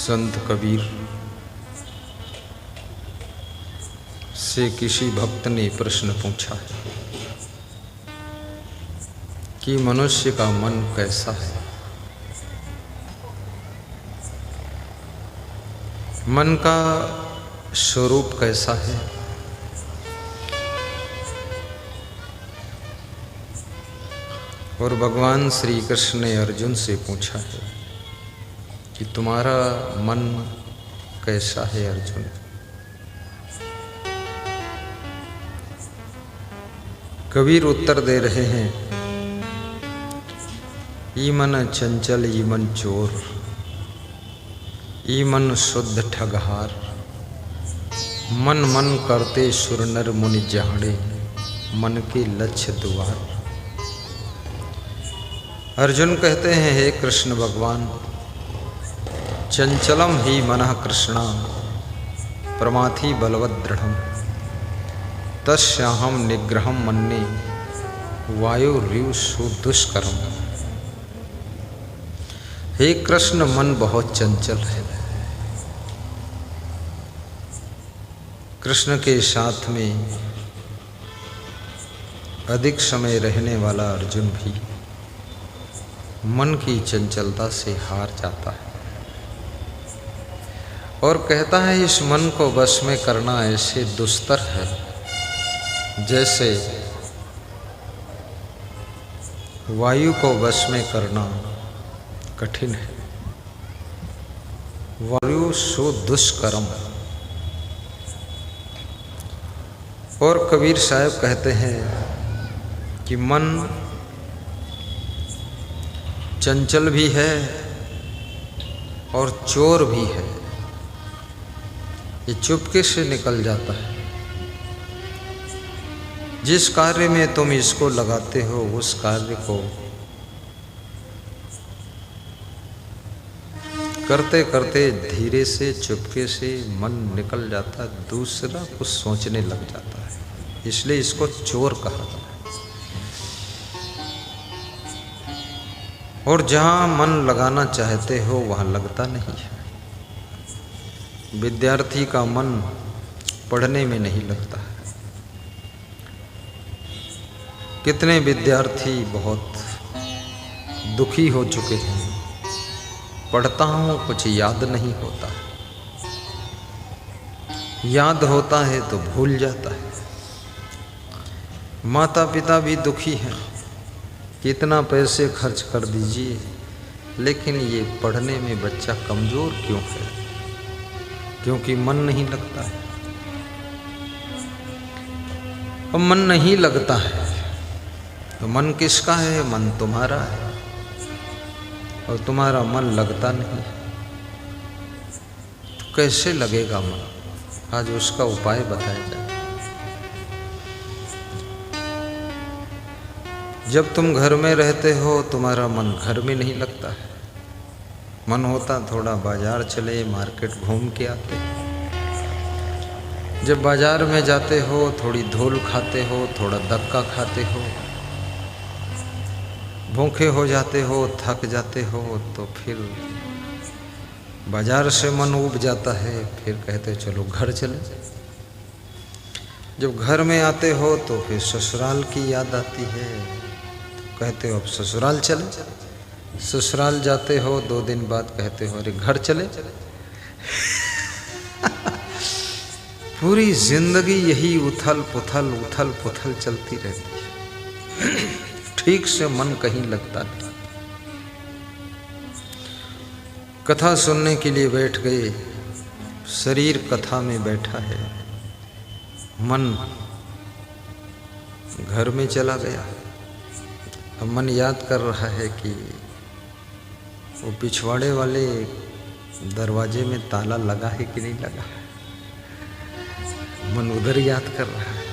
संत कबीर से किसी भक्त ने प्रश्न पूछा है कि मनुष्य का मन कैसा है। मन का स्वरूप कैसा है। और भगवान श्री कृष्ण ने अर्जुन से पूछा है कि तुम्हारा मन कैसा है अर्जुन। कबीर उत्तर दे रहे हैं, ई मन चंचल ई मन चोर, ई मन शुद्ध ठगहार, मन मन करते सुर नर मुनि जाने, मन के लक्ष्य द्वार। अर्जुन कहते हैं, हे कृष्ण भगवान, चंचलम ही मनः कृष्णा प्रमाथि बलवद दृढ़म, तस्याहम निग्रहम मन्ये वायुरिव सुदुष्करम। हे कृष्ण, मन बहुत चंचल है। कृष्ण के साथ में अधिक समय रहने वाला अर्जुन भी मन की चंचलता से हार जाता है और कहता है, इस मन को वश में करना ऐसे दुस्तर है जैसे वायु को वश में करना कठिन है। वायु सो दुष्करम। और कबीर साहब कहते हैं कि मन चंचल भी है और चोर भी है। ये चुपके से निकल जाता है। जिस कार्य में तुम इसको लगाते हो उस कार्य को करते करते धीरे से चुपके से मन निकल जाता है, दूसरा कुछ सोचने लग जाता है। इसलिए इसको चोर कहा जाता है। और जहाँ मन लगाना चाहते हो वहाँ लगता नहीं है। विद्यार्थी का मन पढ़ने में नहीं लगता है। कितने विद्यार्थी बहुत दुखी हो चुके हैं, पढ़ता हूँ कुछ याद नहीं होता, याद होता है तो भूल जाता है। माता पिता भी दुखी हैं, कितना पैसे खर्च कर दीजिए लेकिन ये पढ़ने में बच्चा कमज़ोर क्यों है? क्योंकि मन नहीं लगता है। अब मन नहीं लगता है तो मन किसका है? मन तुम्हारा है और तुम्हारा मन लगता नहीं है तो कैसे लगेगा मन? आज उसका उपाय बताया जाए। जब तुम घर में रहते हो तुम्हारा मन घर में नहीं लगता है। मन होता थोड़ा बाजार चले, मार्केट घूम के आते। जब बाजार में जाते हो थोड़ी धूल खाते हो, थोड़ा धक्का खाते हो, भूखे हो जाते हो, थक जाते हो तो फिर बाजार से मन उब जाता है। फिर कहते चलो घर चले। जब घर में आते हो तो फिर ससुराल की याद आती है, तो कहते हो अब ससुराल चले। ससुराल जाते हो 2 दिन बाद कहते हो अरे घर चले। पूरी जिंदगी यही उथल पुथल चलती रहती है। ठीक से मन कहीं लगता नहीं। कथा सुनने के लिए बैठ गए, शरीर कथा में बैठा है, मन घर में चला गया। अब मन याद कर रहा है कि वो पिछवाड़े वाले दरवाजे में ताला लगा है कि नहीं लगा है। मन उधर याद कर रहा है।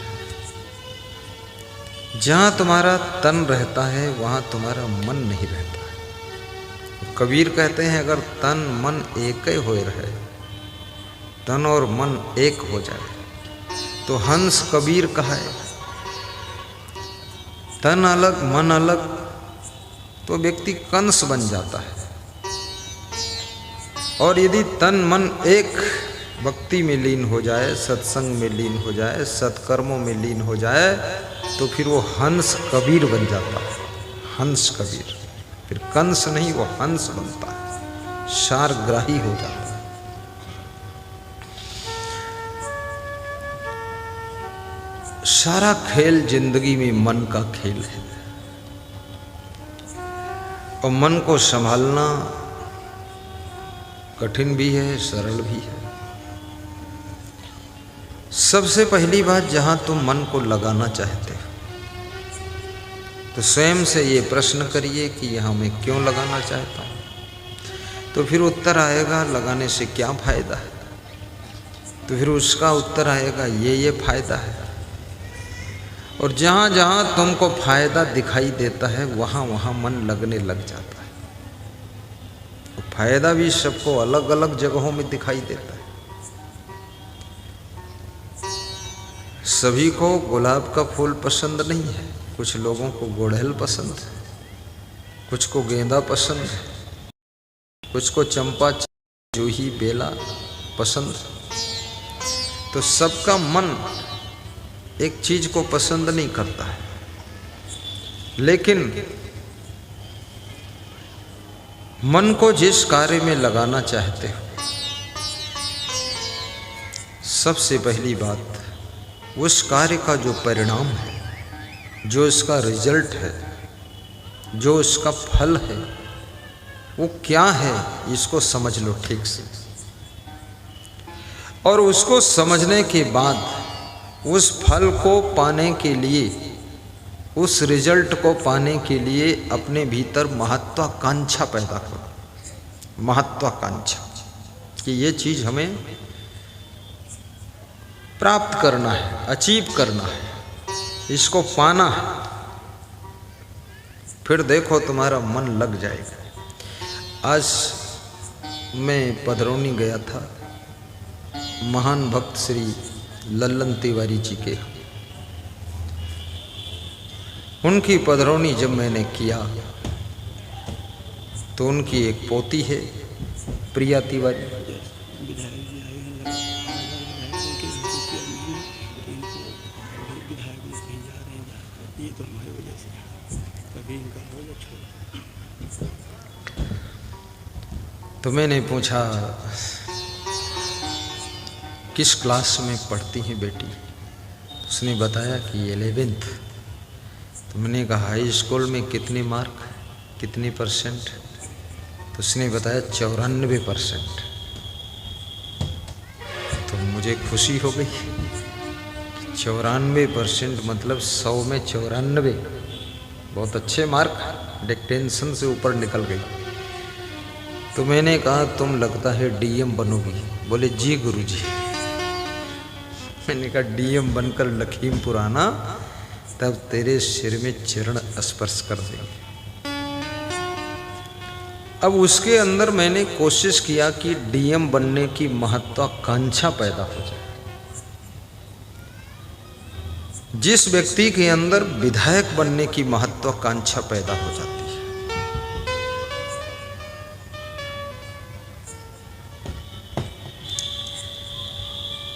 जहाँ तुम्हारा तन रहता है वहाँ तुम्हारा मन नहीं रहता है। कबीर कहते हैं अगर तन मन एक ही हो रहे, तन और मन एक हो जाए तो हंस कबीर कहा है। तन अलग मन अलग तो व्यक्ति कंस बन जाता है। और यदि तन मन एक भक्ति में लीन हो जाए, सत्संग में लीन हो जाए, सत्कर्मों में लीन हो जाए, तो फिर वो हंस कबीर बन जाता है। हंस कबीर, फिर कंस नहीं, वो हंस बनता है, सारग्राही हो जाता है। सारा खेल जिंदगी में मन का खेल है, और मन को संभालना कठिन भी है, सरल भी है। सबसे पहली बात, जहां तुम मन को लगाना चाहते हो तो स्वयं से ये प्रश्न करिए कि यहां मैं क्यों लगाना चाहता हूं, तो फिर उत्तर आएगा लगाने से क्या फायदा है, तो फिर उसका उत्तर आएगा ये फायदा है। और जहाँ जहाँ तुमको फायदा दिखाई देता है वहाँ वहाँ मन लगने लग जाता है। तो फायदा भी सबको अलग अलग जगहों में दिखाई देता है। सभी को गुलाब का फूल पसंद नहीं है, कुछ लोगों को गुड़हल पसंद है, कुछ को गेंदा पसंद है, कुछ को चंपा, जूही, बेला पसंद है। तो सबका मन एक चीज को पसंद नहीं करता है, लेकिन मन को जिस कार्य में लगाना चाहते हो, सबसे पहली बात, उस कार्य का जो परिणाम है, जो इसका रिजल्ट है, जो इसका फल है, वो क्या है, इसको समझ लो ठीक से। और उसको समझने के बाद उस फल को पाने के लिए, उस रिजल्ट को पाने के लिए अपने भीतर महत्वाकांक्षा पैदा करो। महत्वाकांक्षा कि ये चीज़ हमें प्राप्त करना है, अचीव करना है, इसको पाना है। फिर देखो तुम्हारा मन लग जाएगा। आज मैं पधरौनी गया था, महान भक्त श्री लल्लन तिवारी जी के, उनकी पधरौनी जब मैंने किया तो उनकी एक पोती है प्रिया तिवारी, तो मैंने पूछा किस क्लास में पढ़ती हैं बेटी? उसने बताया कि 11th। तो मैंने कहा हाई स्कूल में कितने मार्क, कितने परसेंट? तो उसने बताया 94%। तो मुझे खुशी हो गई। 94% मतलब 100 में 94, बहुत अच्छे मार्क, डिक्टेंशन से ऊपर निकल गई। तो मैंने कहा तुम लगता है डीएम बनोगी। बोले जी गुरुजी। मैंने कहा डीएम बनकर लखीमपुर आना, तब तेरे सिर में चरण स्पर्श कर देंगे। अब उसके अंदर मैंने कोशिश किया कि डीएम बनने की महत्वाकांक्षा पैदा हो जाए। जिस व्यक्ति के अंदर विधायक बनने की महत्वाकांक्षा पैदा हो जाती है,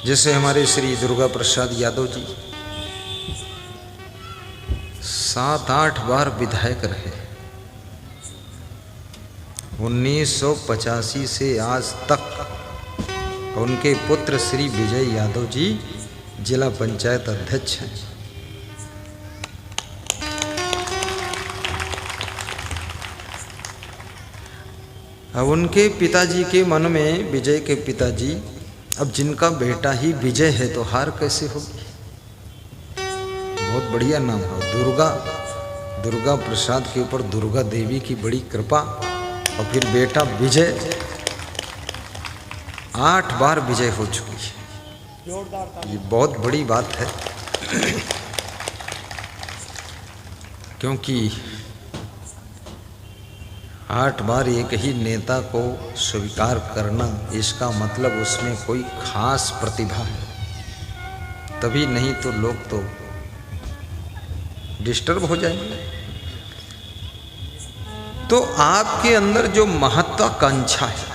जैसे हमारे श्री दुर्गा प्रसाद यादव जी 7-8 बार विधायक रहे। 1985 से आज तक उनके पुत्र श्री विजय यादव जी जिला पंचायत अध्यक्ष हैं। अब उनके पिताजी के मन में, विजय के पिताजी, अब जिनका बेटा ही विजय है तो हार कैसे होगी? बहुत बढ़िया नाम है दुर्गा प्रसाद के ऊपर दुर्गा देवी की बड़ी कृपा, और फिर बेटा विजय। 8 बार विजय हो चुकी है, ये बहुत बड़ी बात है। क्योंकि 8 बार एक ही नेता को स्वीकार करना, इसका मतलब उसमें कोई खास प्रतिभा है, तभी, नहीं तो लोग तो डिस्टर्ब हो जाएंगे। तो आपके अंदर जो महत्वाकांक्षा है,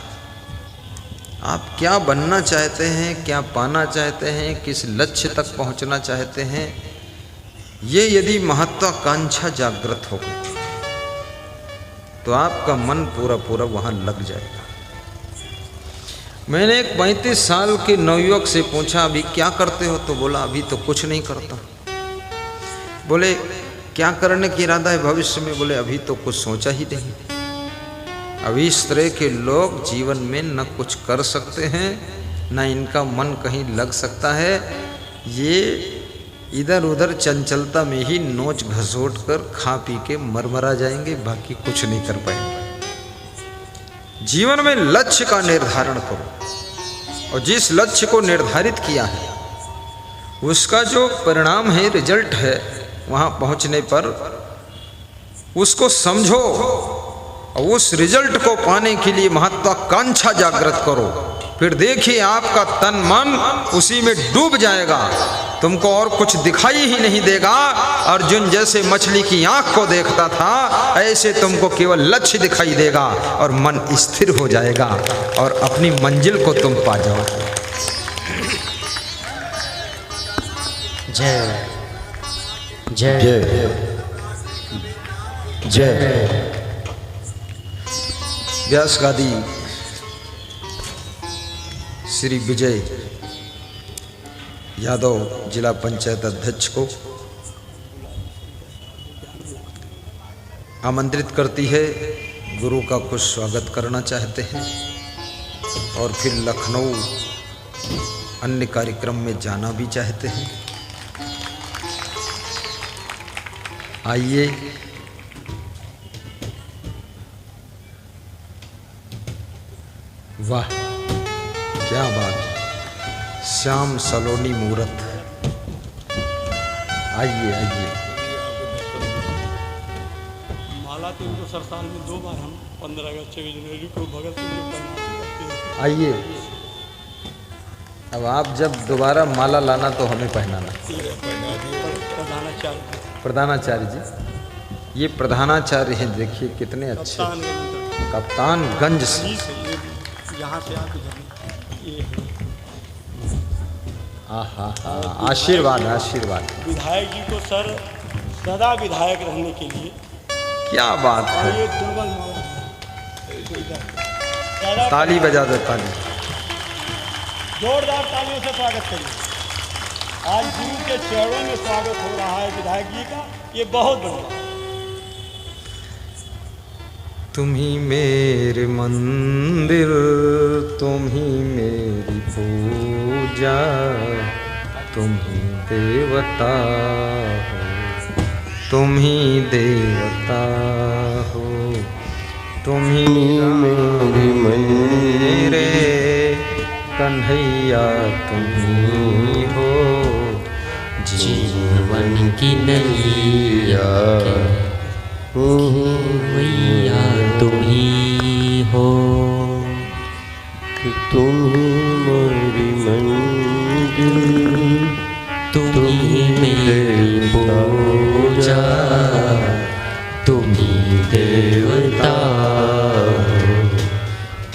आप क्या बनना चाहते हैं, क्या पाना चाहते हैं, किस लक्ष्य तक पहुंचना चाहते हैं, ये यदि महत्वाकांक्षा जागृत हो तो आपका मन पूरा पूरा वहां लग जाएगा। मैंने एक 35 साल के नवयुवक से पूछा, अभी क्या करते हो? तो बोला अभी तो कुछ नहीं करता। बोले क्या करने की इरादा है भविष्य में? बोले अभी तो कुछ सोचा ही नहीं। अभी इस तरह के लोग जीवन में न कुछ कर सकते हैं, न इनका मन कहीं लग सकता है। ये इधर उधर चंचलता में ही नोच घसोट कर खा पी के मरमरा जाएंगे, बाकी कुछ नहीं कर पाएंगे। जीवन में लक्ष्य का निर्धारण करो, और जिस लक्ष्य को निर्धारित किया है उसका जो परिणाम है, रिजल्ट है, वहां पहुंचने पर उसको समझो और उस रिजल्ट को पाने के लिए महत्वाकांक्षा जागृत करो। फिर देखिए आपका तन मन उसी में डूब जाएगा, तुमको और कुछ दिखाई ही नहीं देगा। अर्जुन जैसे मछली की आंख को देखता था, ऐसे तुमको केवल लक्ष्य दिखाई देगा और मन स्थिर हो जाएगा और अपनी मंजिल को तुम पा जाओगे। जय जय जय। व्यास गादी श्री विजय यादव जिला पंचायत अध्यक्ष को आमंत्रित करती है। गुरु का कुछ स्वागत करना चाहते हैं और फिर लखनऊ अन्य कार्यक्रम में जाना भी चाहते हैं। आइए वाह क्या बात, श्याम सलोनी मूरत। आइए आइए। माला तो इनको सर साल में 2 बार हम 15 अगस्त 26 जनवरी को भगत सिंह को प्रणाम करते हैं। आइए, अब आप जब दोबारा माला लाना तो हमें पहनाना। प्रधानाचार्य जी, ये प्रधानाचार्य हैं, देखिए कितने अच्छे। कप्तानगंज से यहाँ से आके ये आशीर्वाद आशीर्वाद। विधायक जी को सर सदा विधायक रहने के लिए क्या बात है। ये ताली बजा दो, ताली। जोरदार तालियों से स्वागत करिए। आज गुरु के चरणों में स्वागत हो रहा है विधायक जी का, ये बहुत बढ़िया। तुम ही मेरे मंदिर, तुम ही मेरी पूजा, तुम ही देवता हो, तुम ही देवता हो, तुम ही मेरी मेरे कन्हैया, तुम ही हो जीवन की नैया मैया, तुम ही हो। तुम ही मेरी मंजिल, तुम ही मेरी पूजा, तुम ही देवता हो,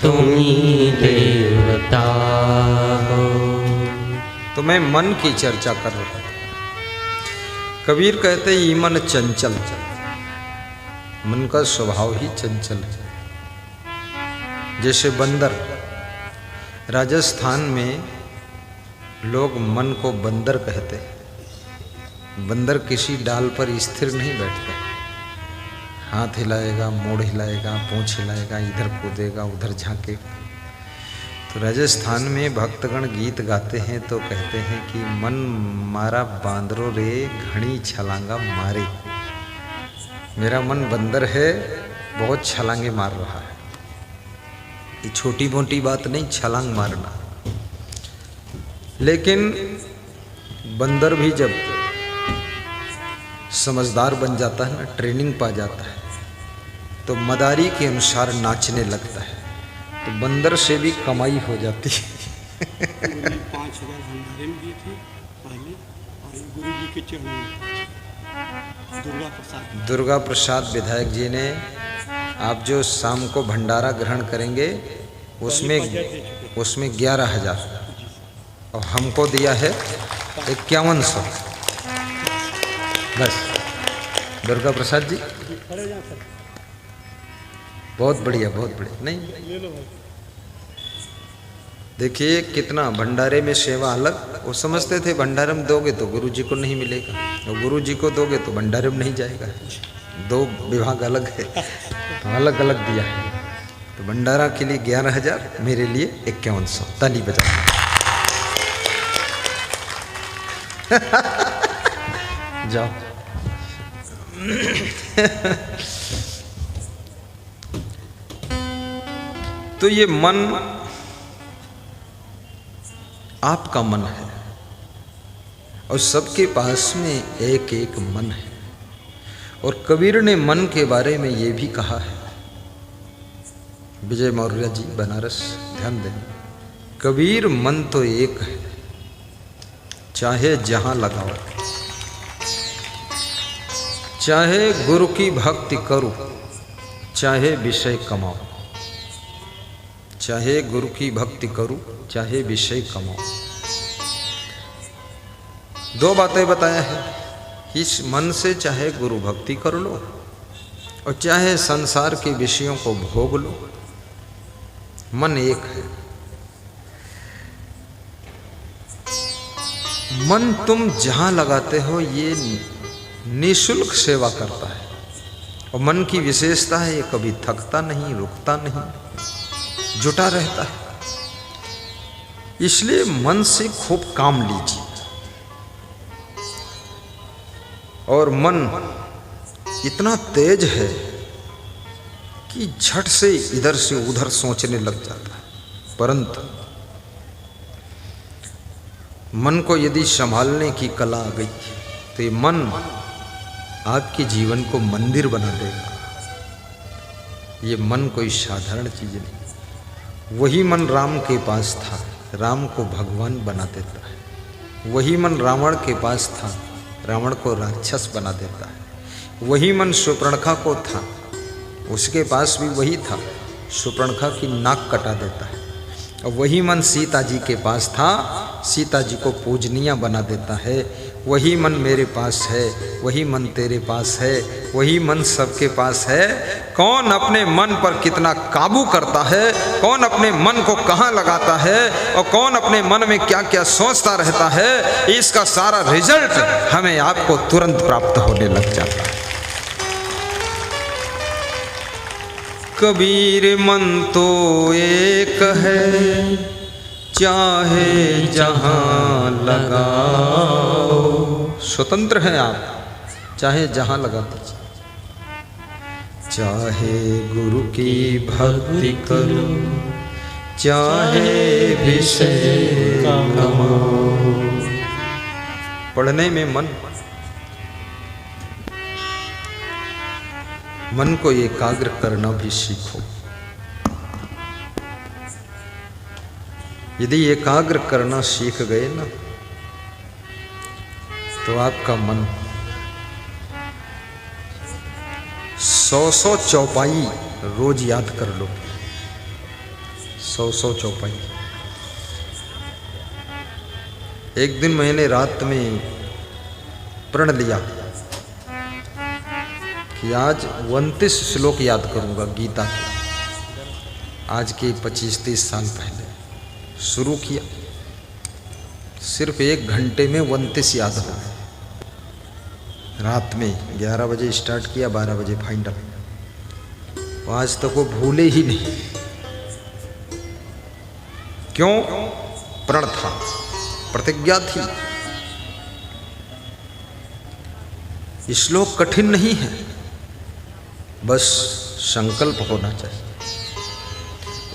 तुम ही देवता हो। तो मैं मन की चर्चा कर रहा था। कबीर कहते ही मन चंचल, मन का स्वभाव ही चंचल है। जैसे बंदर, राजस्थान में लोग मन को बंदर कहते हैं। बंदर किसी डाल पर स्थिर नहीं बैठता, हाथ हिलाएगा, मोड़ हिलाएगा, पूंछ हिलाएगा, इधर कूदेगा, उधर झांकेगा। तो राजस्थान में भक्तगण गीत गाते हैं तो कहते हैं कि मन मारा बांदरो रे, घनी छलांगा मारे। मेरा मन बंदर है, बहुत छलांगे मार रहा है। ये छोटी मोटी बात नहीं, छलांग मारना। लेकिन बंदर भी जब समझदार बन जाता है ना, ट्रेनिंग पा जाता है, तो मदारी के अनुसार नाचने लगता है, तो बंदर से भी कमाई हो जाती है। 5,000 भंडारे में दी थी पहले, और गुरु जी के चरणों में दुर्गा प्रसाद विधायक जी ने, आप जो शाम को भंडारा ग्रहण करेंगे उसमें 11,000 और हमको दिया है 5100। बस दुर्गा प्रसाद जी बहुत बढ़िया, बहुत बढ़िया। नहीं देखिए कितना भंडारे में सेवा अलग। वो समझते थे भंडारे में दोगे तो गुरु जी को नहीं मिलेगा, और गुरु जी को दोगे तो भंडारे में नहीं जाएगा। 2 विभाग अलग है, तो अलग अलग दिया है। तो भंडारा के लिए 11,000, मेरे लिए 5100। ताली बजा। जाओ। तो ये मन आपका मन है, और सबके पास में एक एक मन है। और कबीर ने मन के बारे में ये भी कहा है। विजय मौर्य जी बनारस, ध्यान दें, कबीर मन तो एक है, चाहे जहां लगाओ, चाहे गुरु की भक्ति करो, चाहे विषय कमाओ। चाहे गुरु की भक्ति करूं, चाहे विषय कमाओ। 2 बातें बताया है। इस मन से चाहे गुरु भक्ति कर लो, और चाहे संसार के विषयों को भोग लो। मन एक है। मन तुम जहां लगाते हो ये निःशुल्क सेवा करता है। और मन की विशेषता है, ये कभी थकता नहीं, रुकता नहीं, जुटा रहता है। इसलिए मन से खूब काम लीजिए। और मन इतना तेज है कि झट से इधर से उधर सोचने लग जाता है। परंतु मन को यदि संभालने की कला आ गई तो ये मन आपके जीवन को मंदिर बना देगा। ये मन कोई साधारण चीज नहीं। वही मन राम के पास था, राम को भगवान बना देता है। वही मन रावण के पास था, रावण को राक्षस बना देता है। वही मन सुपर्णखा को था, उसके पास भी वही था, सुपर्णखा की नाक कटा देता है। और वही मन सीता जी के पास था, सीता जी को पूजनीय बना देता है। वही मन मेरे पास है, वही मन तेरे पास है, वही मन सबके पास है। कौन अपने मन पर कितना काबू करता है, कौन अपने मन को कहाँ लगाता है, और कौन अपने मन में क्या क्या सोचता रहता है, इसका सारा रिजल्ट हमें आपको तुरंत प्राप्त होने लग जाता है। कबीर मन तो एक है, चाहे जहां लगाओ। स्वतंत्र हैं आप, चाहे जहां लगा दीजिए। चाहे गुरु की भक्ति करो, चाहे विषय कमाओ। पढ़ने में मन को एकाग्र करना भी सीखो। यदि एकाग्र करना सीख गए ना, तो आपका मन 100 चौपाई रोज याद कर लो। 100 चौपाई। एक दिन मैंने रात में प्रण लिया कि आज 29 श्लोक याद करूंगा गीता के। आज के 25-30 साल पहले शुरू किया, सिर्फ 1 घंटे में 29 याद हो गए। रात में 11 बजे स्टार्ट किया, 12 बजे फाइनल। आज तक वो भूले ही नहीं। क्यों? प्रण था, प्रतिज्ञा थी। श्लोक कठिन नहीं है, बस संकल्प होना चाहिए।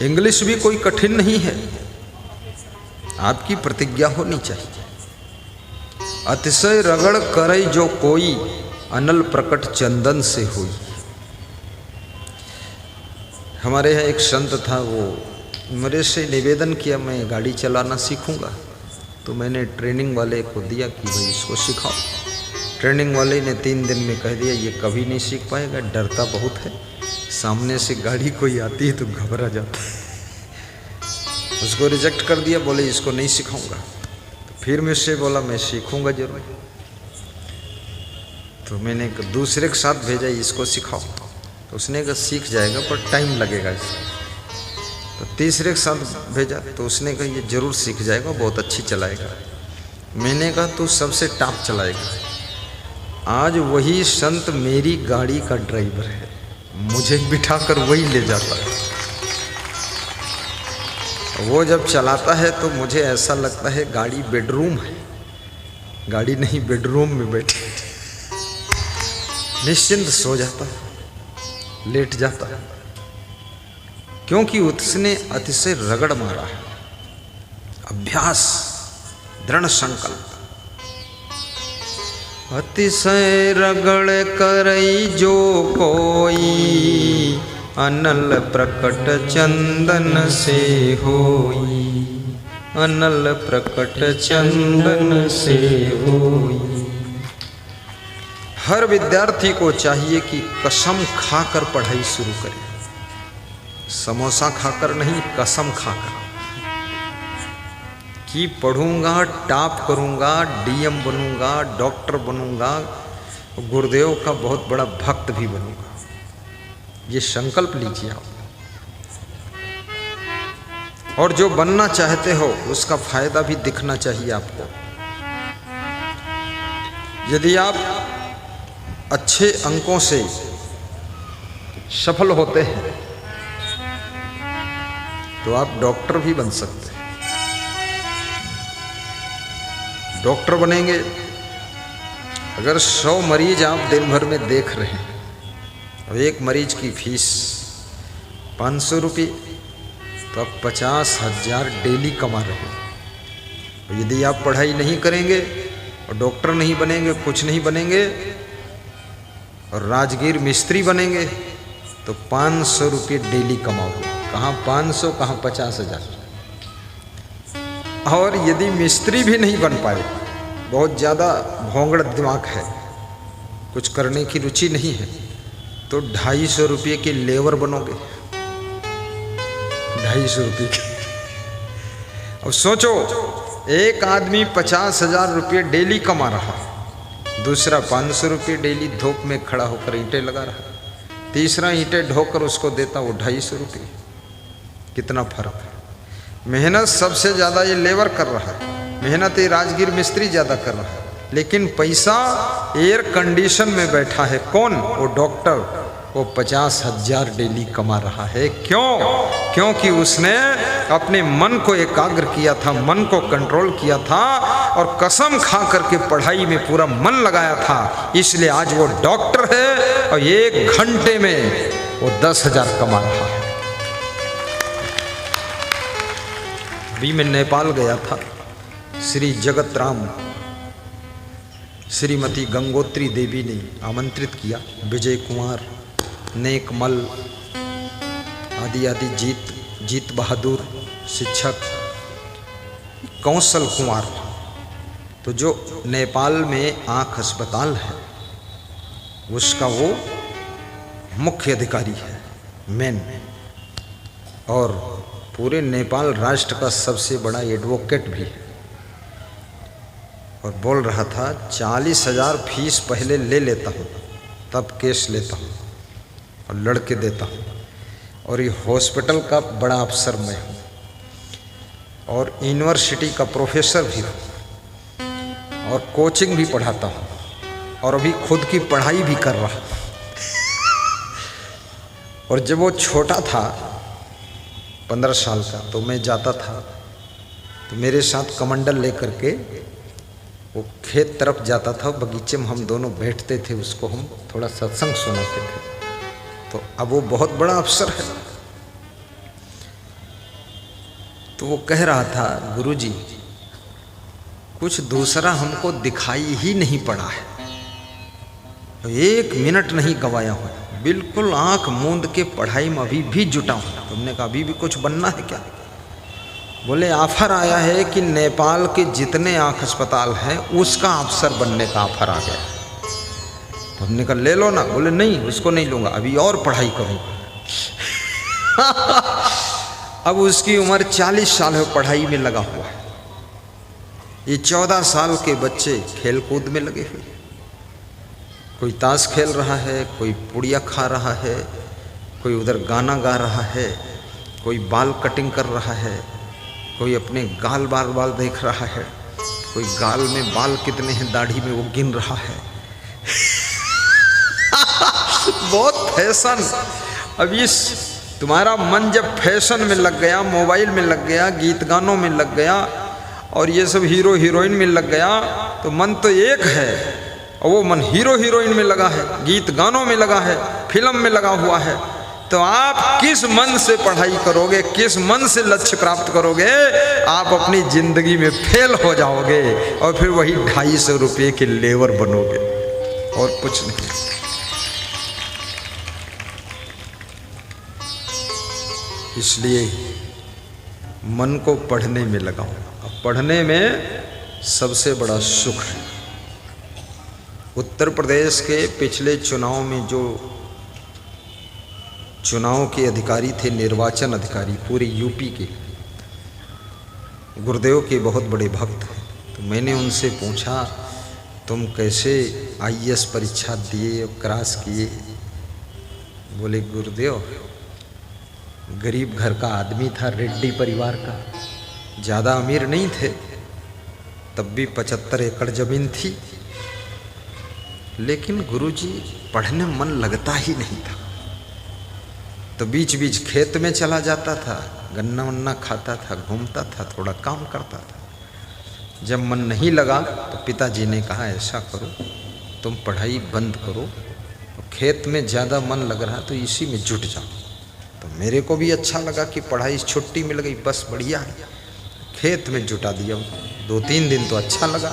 इंग्लिश भी कोई कठिन नहीं है, आपकी प्रतिज्ञा होनी चाहिए। अतिशय रगड़ करई जो कोई, अनल प्रकट चंदन से हुई। हमारे यहाँ एक संत था, वो मेरे से निवेदन किया मैं गाड़ी चलाना सीखूंगा। तो मैंने ट्रेनिंग वाले को दिया कि भाई इसको सिखाओ। ट्रेनिंग वाले ने 3 दिन में कह दिया ये कभी नहीं सीख पाएगा, डरता बहुत है, सामने से गाड़ी कोई आती है तो घबरा जाता है। उसको रिजेक्ट कर दिया, बोले इसको नहीं सिखाऊंगा। फिर मुझसे बोला मैं सीखूंगा जरूर। तो मैंने दूसरे के साथ भेजा, इसको सिखाओ। तो उसने कहा सीख जाएगा पर टाइम लगेगा इसको। तो तीसरे के साथ भेजा, तो उसने कहा ये जरूर सीख जाएगा, बहुत अच्छी चलाएगा। मैंने कहा तू सबसे टॉप चलाएगा। आज वही संत मेरी गाड़ी का ड्राइवर है, मुझे बिठाकर वही ले जाता है। वो जब चलाता है तो मुझे ऐसा लगता है गाड़ी बेडरूम है, गाड़ी नहीं बेडरूम में बैठे। निश्चिंत सो जाता है, लेट जाता है, क्योंकि उसने अतिशय रगड़ मारा है। अभ्यास, दृढ़ संकल्प। अतिशय रगड़ करई जो कोई, अनल प्रकट चंदन से होई, अनल प्रकट चंदन से होई। हर विद्यार्थी को चाहिए कि कसम खाकर पढ़ाई शुरू करे। समोसा खाकर नहीं, कसम खाकर कि पढ़ूंगा, टॉप करूंगा, डीएम बनूंगा, डॉक्टर बनूंगा, गुरुदेव का बहुत बड़ा भक्त भी बनूंगा। ये संकल्प लीजिए आप। और जो बनना चाहते हो उसका फायदा भी दिखना चाहिए आपको। यदि आप अच्छे अंकों से सफल होते हैं तो आप डॉक्टर भी बन सकते हैं। डॉक्टर बनेंगे, अगर 100 मरीज आप दिन भर में देख रहे हैं और एक मरीज की फीस 500 रुपये, तो आप 50,000 डेली कमा रहे हैं। और यदि आप पढ़ाई नहीं करेंगे और डॉक्टर नहीं बनेंगे, कुछ नहीं बनेंगे और राजगीर मिस्त्री बनेंगे तो 500 रुपये डेली कमाओगे। कहाँ 500, कहाँ 50,000। और यदि मिस्त्री भी नहीं बन पाए, बहुत ज़्यादा भोंगड़ दिमाग है, कुछ करने की रुचि नहीं है, तो 250 रुपये के लेबर बनोगे। 250 रुपये के। अब सोचो, एक आदमी 50,000 रुपये डेली कमा रहा, दूसरा 500 रुपये डेली धूप में खड़ा होकर ईंटें लगा रहा, तीसरा ईंटें ढोकर उसको देता वो 250 रुपये। कितना फर्क है। मेहनत सबसे ज़्यादा ये लेबर कर रहा है, मेहनत ये राजगीर मिस्त्री ज़्यादा कर रहा है, लेकिन पैसा एयर कंडीशन में बैठा है कौन? वो डॉक्टर। वो 50,000 डेली कमा रहा है। क्यों? क्योंकि उसने अपने मन को एकाग्र किया था, मन को कंट्रोल किया था और कसम खा करके पढ़ाई में पूरा मन लगाया था। इसलिए आज वो डॉक्टर है और 1 घंटे में वो 10,000 कमा रहा है। अभी मैं नेपाल गया था, श्री जगत राम श्रीमती गंगोत्री देवी ने आमंत्रित किया, विजय कुमार, नेकमल आदि आदि, जीत बहादुर शिक्षक, कौशल कुमार। तो जो नेपाल में आँख अस्पताल है उसका वो मुख्य अधिकारी है, मेन, और पूरे नेपाल राष्ट्र का सबसे बड़ा एडवोकेट भी है। और बोल रहा था 40,000 फीस पहले ले लेता हूँ, तब केस लेता हूँ और लड़के देता हूँ। और ये हॉस्पिटल का बड़ा अफसर मैं हूँ और यूनिवर्सिटी का प्रोफेसर भी हूँ और कोचिंग भी पढ़ाता हूँ और अभी खुद की पढ़ाई भी कर रहा। और जब वो छोटा था 15 साल का, तो मैं जाता था तो मेरे साथ कमंडल लेकर के वो खेत तरफ जाता था, बगीचे में हम दोनों बैठते थे, उसको हम थोड़ा सत्संग सुनाते थे। तो अब वो बहुत बड़ा अफसर है। तो वो कह रहा था, गुरुजी कुछ दूसरा हमको दिखाई ही नहीं पड़ा है, 1 मिनट नहीं गवाया हूँ, बिल्कुल आंख मूंद के पढ़ाई में अभी भी जुटा हूँ। तुमने कहा अभी भी कुछ बनना है क्या? बोले ऑफर आया है कि नेपाल के जितने आँख अस्पताल हैं उसका अफसर बनने का ऑफर आ गया। तो हमने कहा ले लो ना। बोले नहीं, उसको नहीं लूँगा, अभी और पढ़ाई करूँगा। अब उसकी उम्र 40 साल है, पढ़ाई में लगा हुआ है। ये 14 साल के बच्चे खेल कूद में लगे हुए, कोई ताश खेल रहा है, कोई पुड़िया खा रहा है, कोई उधर गाना गा रहा है, कोई बाल कटिंग कर रहा है, कोई अपने गाल बाल देख रहा है, कोई गाल में बाल कितने हैं दाढ़ी में वो गिन रहा है। बहुत फैशन। अब इस तुम्हारा मन जब फैशन में लग गया, मोबाइल में लग गया, गीत गानों में लग गया और ये सब हीरो हीरोइन में लग गया, तो मन तो एक है और वो मन हीरो हीरोइन में लगा है, गीत गानों में लगा है, फिल्म में लगा हुआ है। तो आप किस मन से पढ़ाई करोगे, किस मन से लक्ष्य प्राप्त करोगे, आप अपनी जिंदगी में फेल हो जाओगे और फिर वही 250 रुपये के लेबर बनोगे और कुछ नहीं। इसलिए मन को पढ़ने में लगाओ। अब पढ़ने में सबसे बड़ा सुख है। उत्तर प्रदेश के पिछले चुनाव में जो चुनाव के अधिकारी थे, निर्वाचन अधिकारी, पूरे यूपी के, गुरुदेव के बहुत बड़े भक्त हैं। तो मैंने उनसे पूछा, तुम कैसे IAS परीक्षा दिए और क्रॉस किए? बोले, गुरुदेव गरीब घर का आदमी था, रेड्डी परिवार का, ज़्यादा अमीर नहीं थे, तब भी 75 एकड़ ज़मीन थी, लेकिन गुरुजी पढ़ने मन लगता ही नहीं था। तो बीच बीच खेत में चला जाता था, गन्ना वन्ना खाता था, घूमता था, थोड़ा काम करता था। जब मन नहीं लगा तो पिताजी ने कहा, ऐसा करो तुम पढ़ाई बंद करो, खेत में ज़्यादा मन लग रहा तो इसी में जुट जाओ। तो मेरे को भी अच्छा लगा कि पढ़ाई छुट्टी मिल गई, बस बढ़िया है, खेत में जुटा दिया। 2-3 दिन तो अच्छा लगा।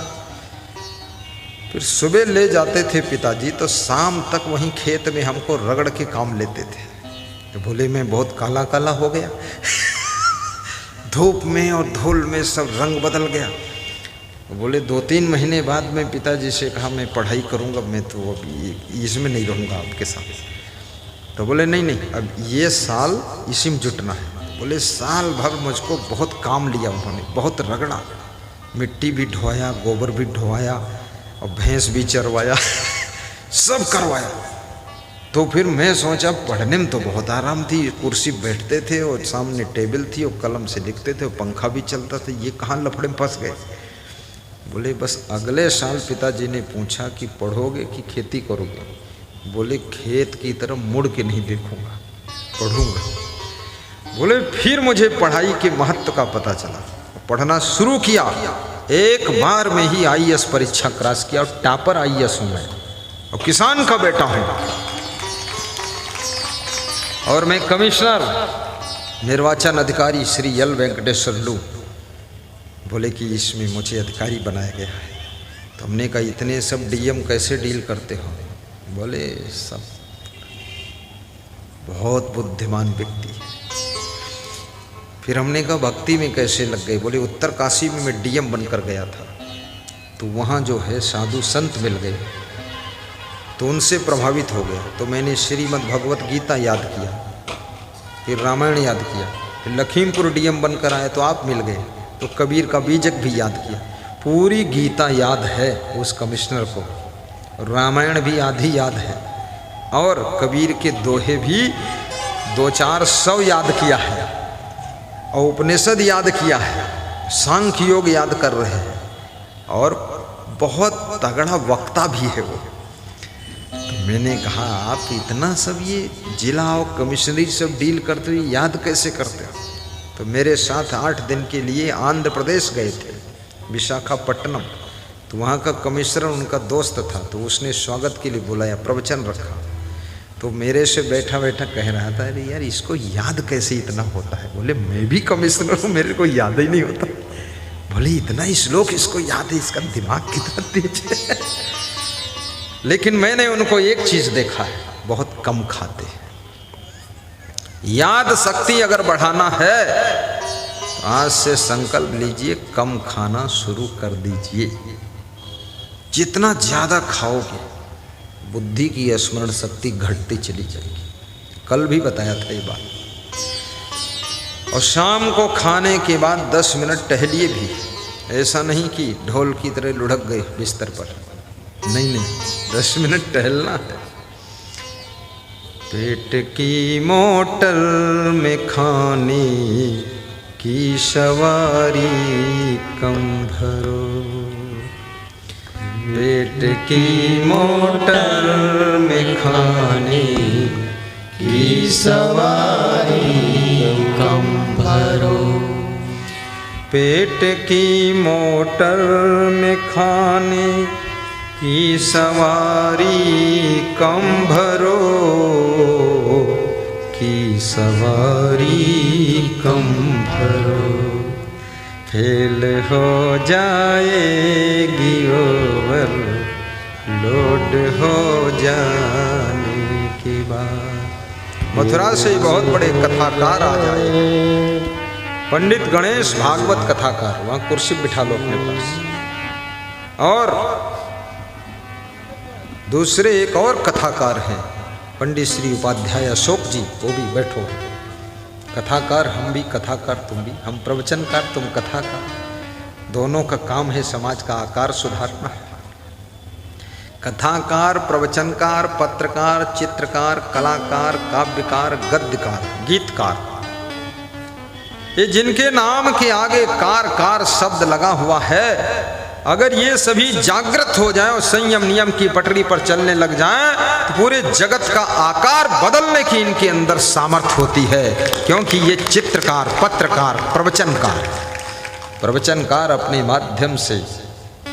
फिर सुबह ले जाते थे पिताजी, तो शाम तक वहीं खेत में हमको रगड़ के काम लेते थे। तो बोले, मैं बहुत काला काला हो गया धूप में और धूल में सब रंग बदल गया। बोले 2-3 महीने बाद मैं पिताजी से कहा, मैं पढ़ाई करूँगा, मैं तो अभी इसमें नहीं रहूँगा आपके साथ। तो बोले, नहीं, अब ये साल इसी में जुटना है। बोले, साल भर मुझको बहुत काम लिया उन्होंने, बहुत रगड़ा, मिट्टी भी ढोया, गोबर भी ढोया और भैंस भी चरवाया सब करवाया। तो फिर मैं सोचा, पढ़ने में तो बहुत आराम थी, कुर्सी बैठते थे और सामने टेबल थी और कलम से लिखते थे और पंखा भी चलता था, ये कहाँ लफड़े में फंस गए। बोले, बस अगले साल पिताजी ने पूछा कि पढ़ोगे कि खेती करोगे? बोले, खेत की तरफ मुड़ के नहीं देखूंगा, पढ़ूंगा। बोले, फिर मुझे पढ़ाई के महत्व का पता चला, पढ़ना शुरू किया। एक बार में ही IAS परीक्षा क्रॉस किया और टॉपर IAS हूँ मैं, और किसान का बेटा हूँ, और मैं कमिश्नर निर्वाचन अधिकारी श्री L वेंकटेश्वर लू। बोले कि इसमें मुझे अधिकारी बनाया गया है। तो हमने कहा, इतने सब DM कैसे डील करते हो? बोले, सब बहुत बुद्धिमान व्यक्ति है। फिर हमने कहा, भक्ति में कैसे लग गए? बोले, उत्तर काशी में मैं DM बनकर गया था, तो वहाँ जो है साधु संत मिल गए, तो उनसे प्रभावित हो गया। तो मैंने श्रीमद् भगवत गीता याद किया, फिर रामायण याद किया, फिर लखीमपुर DM बनकर आए तो आप मिल गए, तो कबीर का बीजक भी याद किया। पूरी गीता याद है उस कमिश्नर को, रामायण भी आधी याद है, और कबीर के दोहे भी 200-400 याद किया है, और उपनिषद याद किया है, सांख्य योग याद कर रहे हैं, और बहुत तगड़ा वक्ता भी है वो। तो मैंने कहा, आप इतना सब ये जिला और कमिश्नरी सब डील करते हुए याद कैसे करते हो? तो मेरे साथ 8 दिन के लिए आंध्र प्रदेश गए थे, विशाखापट्टनम। तो वहाँ का कमिश्नर उनका दोस्त था, तो उसने स्वागत के लिए बुलाया, प्रवचन रखा। तो मेरे से बैठा बैठा कह रहा था, अरे यार इसको याद कैसे इतना होता है? बोले, मैं भी कमिश्नर हूँ, मेरे को याद ही नहीं होता। बोले, इतना श्लोक इसको याद है, इसका दिमाग कितना तेज है। लेकिन मैंने उनको एक चीज़ देखा है, बहुत कम खाते हैं। याद शक्ति अगर बढ़ाना है, आज से संकल्प लीजिए, कम खाना शुरू कर दीजिए। जितना ज़्यादा खाओगे, बुद्धि की स्मरण शक्ति घटती चली जाएगी। कल भी बताया था ये बात। और शाम को खाने के बाद 10 मिनट टहलिए भी। ऐसा नहीं कि ढोल की तरह लुढ़क गए बिस्तर पर, नहीं नहीं, 10 मिनट टहलना है। पेट की मोटर में खाने की सवारी कम भरो, पेट की मोटर में खाने की सवारी कम भरो, पेट की मोटर में खाने की सवारी कम भरो, की सवारी कम भरो, फेल हो जाएगी ओवर लोड हो जाने के बाद। मथुरा से बहुत बड़े कथाकार आ जाए, पंडित गणेश भागवत कथाकार, वहाँ कुर्सी बिठा लो अपने पास। और दूसरे एक और कथाकार हैं, पंडित श्री उपाध्याय अशोक जी, वो भी बैठो। कथाकार हम भी, कथाकार तुम भी, हम प्रवचनकार तुम कथाकार, दोनों का काम है समाज का आकार सुधारना। कथाकार, प्रवचनकार, पत्रकार, चित्रकार, कलाकार, काव्यकार, गद्यकार, गीतकार, ये जिनके नाम के आगे कार कार शब्द लगा हुआ है, अगर ये सभी जागृत हो जाएं और संयम नियम की पटरी पर चलने लग जाएं तो पूरे जगत का आकार बदलने की इनके अंदर सामर्थ्य होती है। क्योंकि ये चित्रकार, पत्रकार, प्रवचनकार अपने माध्यम से,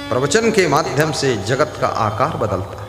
प्रवचन के माध्यम से जगत का आकार बदलता है।